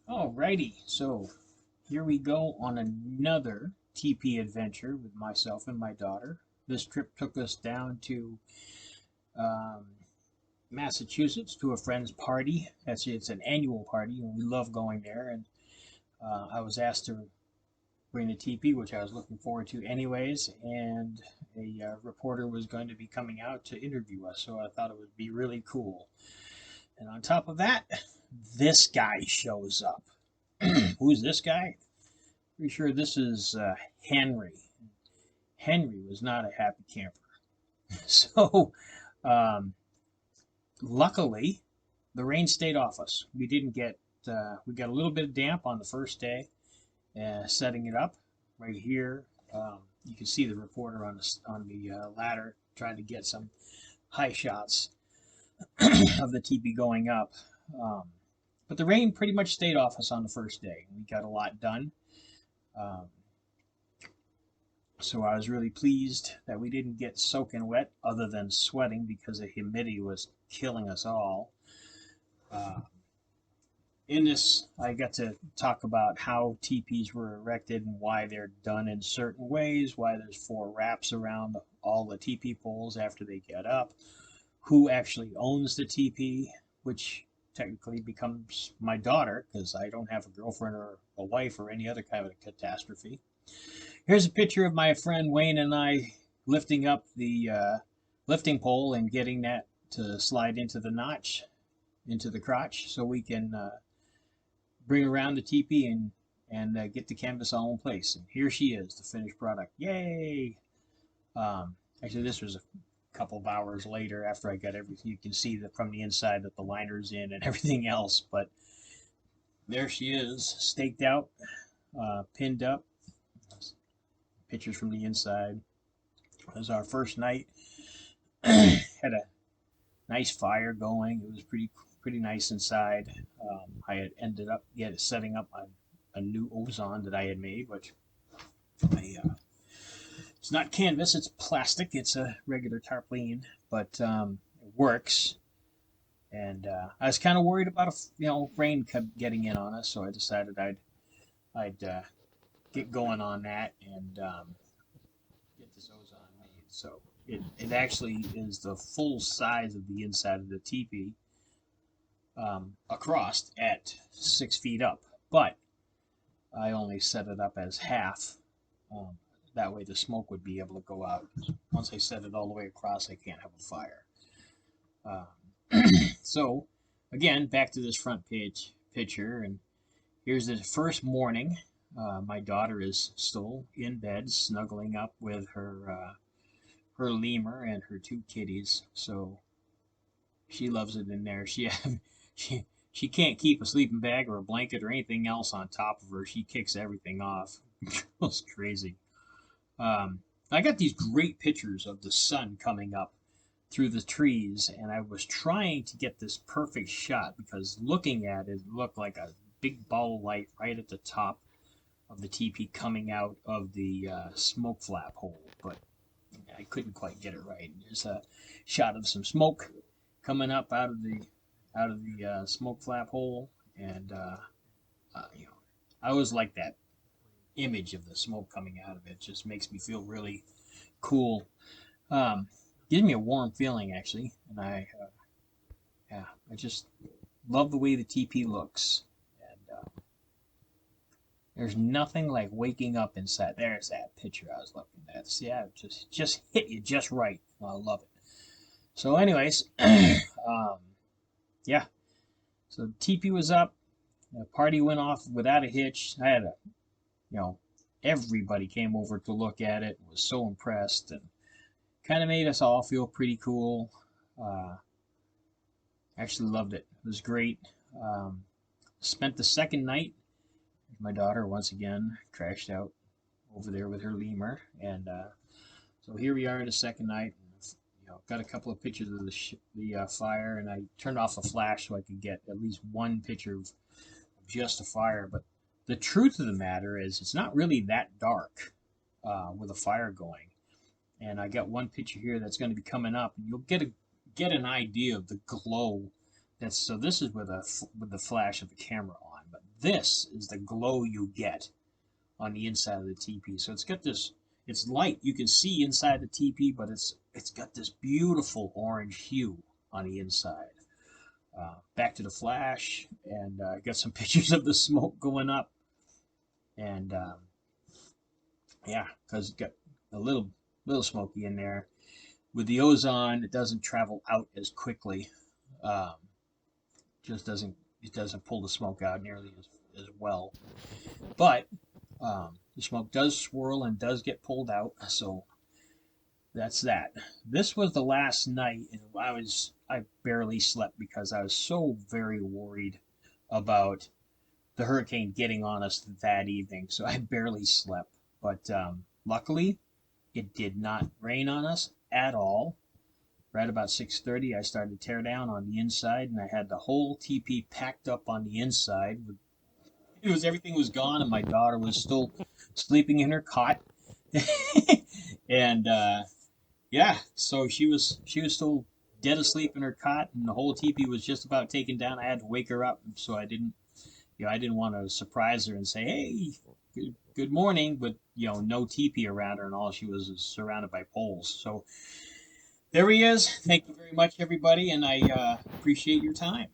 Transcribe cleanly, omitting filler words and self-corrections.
Alrighty, so here we go on another TP adventure with myself and my daughter. This trip took us down to um, Massachusetts to a friend's party. It's an annual party, and we love going there. And I was asked to bring the TP, which I was looking forward to anyways. And a reporter was going to be coming out to interview us, so I thought it would be really cool. And on top of that, this guy shows up. Who's this guy? Pretty sure this is Henry. Henry was not a happy camper. So, um, luckily, the rain stayed off us. We didn't get, we got a little bit of damp on the first day, setting it up right here. You can see the reporter on the ladder trying to get some high shots of the teepee going up. Um, but the rain pretty much stayed off us on the first day. We got a lot done. Um, So I was really pleased that we didn't get soaking wet other than sweating because the humidity was killing us all. Uh, in this, I got to talk about how teepees were erected and why they're done in certain ways, why there's four wraps around all the teepee poles after they get up, who actually owns the teepee, which technically becomes my daughter because I don't have a girlfriend or a wife or any other kind of a catastrophe. Here's a picture of my friend Wayne and I lifting up the lifting pole and getting that to slide into the notch, into the crotch, so we can bring around the teepee and get the canvas all in place. And here she is, the finished product. Yay! Actually, this was a couple of hours later after I got everything. You can see that from the inside that the liner's in and everything else. But there she is, staked out, pinned up. Pictures from the inside. It was our first night. Had a nice fire going. It was pretty nice inside. I had ended up setting up a new ozone that I had made, which it's not canvas, it's plastic. It's a regular tarpaulin, but it works. And I was kind of worried about rain kept getting in on us, so I decided I'd get going on that and get this ozone made. So it actually is the full size of the inside of the teepee across at 6 feet up, but I only set it up as half. Um, that way the smoke would be able to go out. Once I set it all the way across, I can't have a fire. So again, back to this front page picture, and here's the first morning. My daughter is still in bed, snuggling up with her lemur and her two kitties. So she loves it in there. She she can't keep a sleeping bag or a blanket or anything else on top of her. She kicks everything off. It's crazy. I got these great pictures of the sun coming up through the trees, and I was trying to get this perfect shot because looking at it, it looked like a big ball of light right at the top of the teepee coming out of the smoke flap hole, but I couldn't quite get it right. There's a shot of some smoke coming up out of the smoke flap hole, and I always like that image of the smoke coming out of it. It just makes me feel really cool. Um, Gives me a warm feeling actually, and yeah, I just love the way the TP looks. And there's nothing like waking up inside. There's that picture I was looking at. See, yeah, just hit you just right. I love it. So, anyways, yeah. So the TP was up. The party went off without a hitch. I had you know, everybody came over to look at it. Was so impressed and kind of made us all feel pretty cool. Uh, Actually loved it. It was great. Um, Spent the second night. My daughter once again crashed out over there with her lemur, and so here we are the second night. Got a couple of pictures of the fire, and I turned off the flash so I could get at least one picture of just a fire. But the truth of the matter is, it's not really that dark with a fire going. And I got one picture here that's going to be coming up, and you'll get an idea of the glow That's so. This is with the flash of the camera on, but this is the glow you get on the inside of the TP. So it's got this. It's light. You can see inside the TP, but it's got this beautiful orange hue on the inside. Back to the flash, and got some pictures of the smoke going up, and yeah, because it got a little smoky in there. With the ozone, it doesn't travel out as quickly. Um, just doesn't it doesn't pull the smoke out nearly as well. But the smoke does swirl and does get pulled out, so that's that. This was the last night, and I barely slept because I was so very worried about the hurricane getting on us that evening. So I barely slept. But luckily, it did not rain on us at all. Right about 6:30, I started to tear down on the inside, and I had the whole TP packed up on the inside. It was everything was gone, and my daughter was still sleeping in her cot. And yeah, so she was still dead asleep in her cot, and the whole teepee was just about taken down. I had to wake her up, so I didn't want to surprise her and say, "Hey, good morning," but no teepee around her, and all she was is surrounded by poles. So there he is. Thank you very much, everybody, and I appreciate your time.